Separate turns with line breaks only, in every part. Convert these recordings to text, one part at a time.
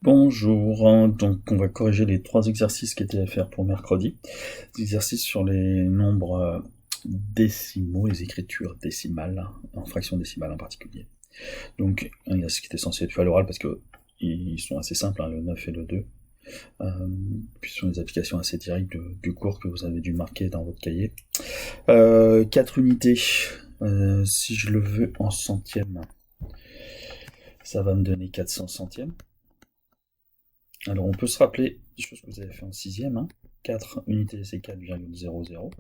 Bonjour, donc on va corriger les 3 exercices qui étaient à faire pour mercredi. Des exercices sur les nombres décimaux, les écritures décimales, en fractions décimales en particulier. Donc un exercice qui était censé être fait à l'oral parce que ils sont assez simples, hein, le 9 et le 2. Puis ce sont des applications assez directes du cours que vous avez dû marquer dans votre cahier. 4 unités, si je le veux en centièmes, ça va me donner 400 centièmes. Alors on peut se rappeler des choses que vous avez fait en 6ème. Hein. 4 unités, c'est 4,00.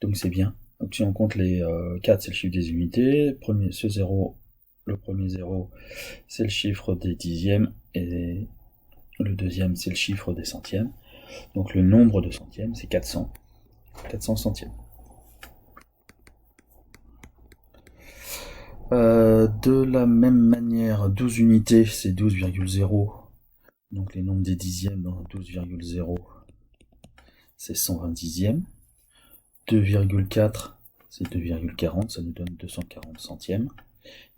Donc c'est bien. Donc si on compte les 4, c'est le chiffre des unités. Le premier 0, c'est le chiffre des dixièmes. Et le deuxième, c'est le chiffre des centièmes. Donc le nombre de centièmes, c'est 400. 400 centièmes. De la même manière, 12 unités, c'est 12,0. Donc les nombres des dixièmes dans 12,0, c'est 120 dixièmes. 2,4, c'est 2,40, ça nous donne 240 centièmes.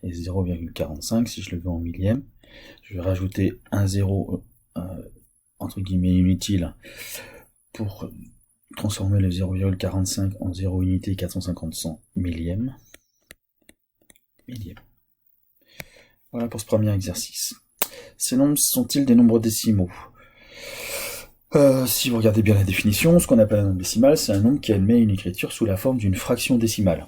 Et 0,45, si je le veux en millième, je vais rajouter un zéro, entre guillemets, inutile, pour transformer le 0,45 en 0 unité 450 millième. Voilà pour ce premier exercice. Ces nombres sont-ils des nombres décimaux ? Si vous regardez bien la définition, ce qu'on appelle un nombre décimal, c'est un nombre qui admet une écriture sous la forme d'une fraction décimale.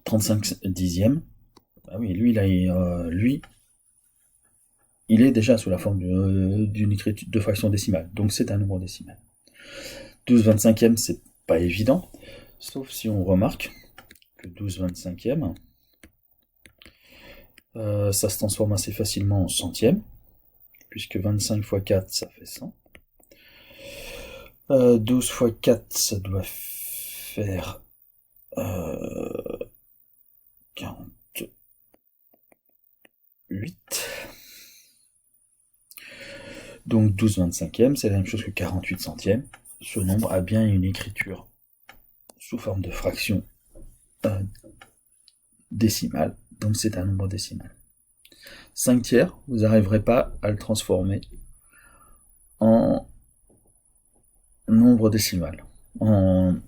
35 dixièmes. Ah oui, lui, il est déjà sous la forme d'une écriture de fraction décimale, donc c'est un nombre décimal. 12 25e, c'est pas évident, sauf si on remarque que 12 25e, ça se transforme assez facilement en centième, puisque 25 fois 4, ça fait 100. 12 fois 4, ça doit faire 48. Donc 12 25e, c'est la même chose que 48 centièmes. Ce nombre a bien une écriture sous forme de fraction décimale, donc c'est un nombre décimal. 5 tiers, vous n'arriverez pas à le transformer en nombre décimal, en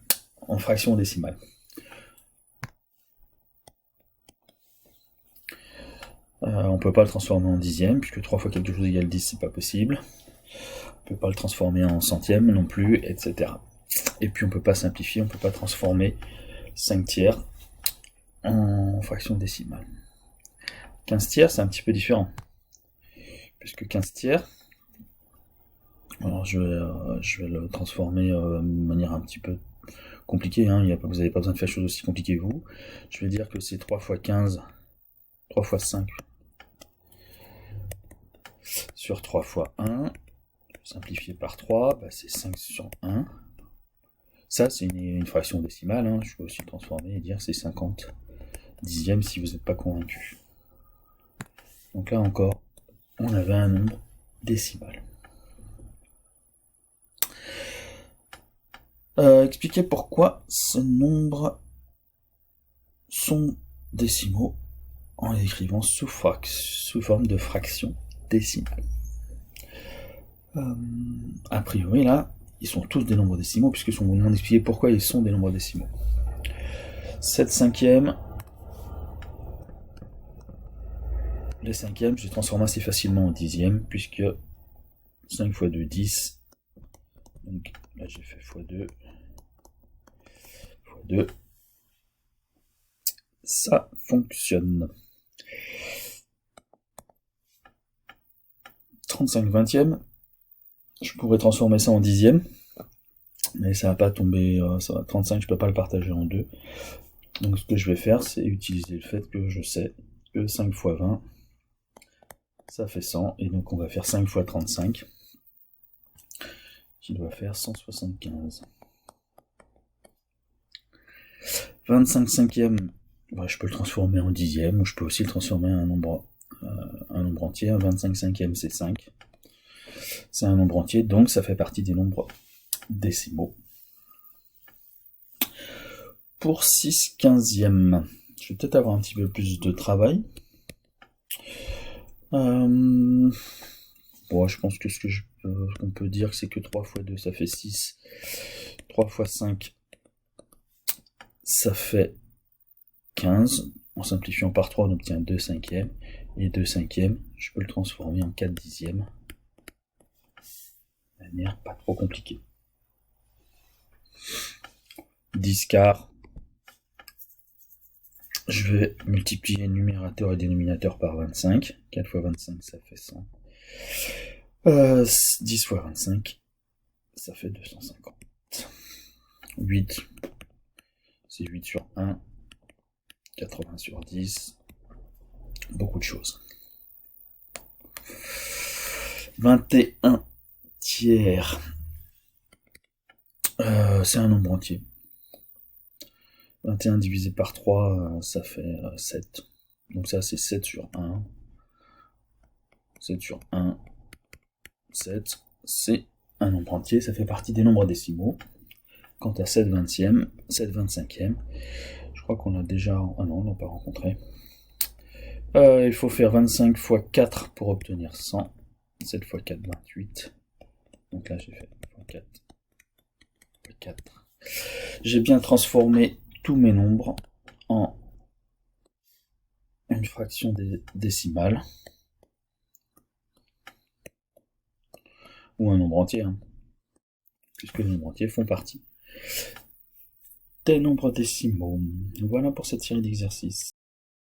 fraction décimale. On ne peut pas le transformer en dixième, puisque 3 fois quelque chose égale 10, c'est pas possible. On ne peut pas le transformer en centième non plus, etc. Et puis on ne peut pas simplifier, on ne peut pas transformer 5 tiers en fraction décimale. 15 tiers, c'est un petit peu différent. Puisque 15 tiers, alors je vais le transformer de manière un petit peu compliquée, hein, vous n'avez pas besoin de faire des choses aussi compliquées que vous. Je vais dire que c'est 3 fois 15, 3 fois 5 sur 3 fois 1, simplifié par 3, bah c'est 5 sur 1. Ça, c'est une fraction décimale, hein. Je peux aussi le transformer et dire c'est 50 dixièmes si vous n'êtes pas convaincu. Donc là encore, on avait un nombre décimal. Expliquez pourquoi ces nombres sont décimaux en les écrivant sous forme de fraction décimale. A priori, là, ils sont tous des nombres décimaux, puisque on vous demande d'expliquer pourquoi ils sont des nombres décimaux. 7 cinquièmes. Les cinquièmes, je les transforme assez facilement en dixièmes, puisque 5 fois 2, 10. Donc là, j'ai fait x2. x2. Ça fonctionne. 35 vingtièmes. Je pourrais transformer ça en dixième, mais ça va pas tomber, 35, je peux pas le partager en deux. Donc ce que je vais faire, c'est utiliser le fait que je sais que 5 fois 20, ça fait 100, et donc on va faire 5 fois 35, qui doit faire 175. 25 cinquièmes, bah, je peux le transformer en dixième, ou je peux aussi le transformer en un nombre entier. 25 cinquièmes, c'est 5. C'est un nombre entier, donc ça fait partie des nombres décimaux. Pour 6 quinzièmes, je vais peut-être avoir un petit peu plus de travail. Bon, je pense que qu'on peut dire, c'est que 3 fois 2, ça fait 6. 3 fois 5, ça fait 15. En simplifiant par 3, on obtient 2 cinquièmes. Et 2 cinquièmes, je peux le transformer en 4 dixièmes. De manière pas trop compliquée. 10 quarts. Je vais multiplier numérateur et dénominateur par 25. 4 fois 25, ça fait 100. 10 fois 25, ça fait 250. 8, c'est 8 sur 1. 80 sur 10. Beaucoup de choses. 21 tiers. C'est un nombre entier. 21 divisé par 3, ça fait 7. Donc ça, c'est 7 sur 1. 7 sur 1. 7, c'est un nombre entier, ça fait partie des nombres décimaux. Quant à 7 vingtième, 7 25e, je crois qu'on a déjà... Ah non, on n'a pas rencontré. Il faut faire 25 fois 4 pour obtenir 100. 7 fois 4, 28. Donc là, j'ai fait 4 fois 4. J'ai bien transformé tous mes nombres en une fraction décimale. Ou un nombre entier, hein, puisque les nombres entiers font partie des nombres décimaux. Voilà pour cette série d'exercices.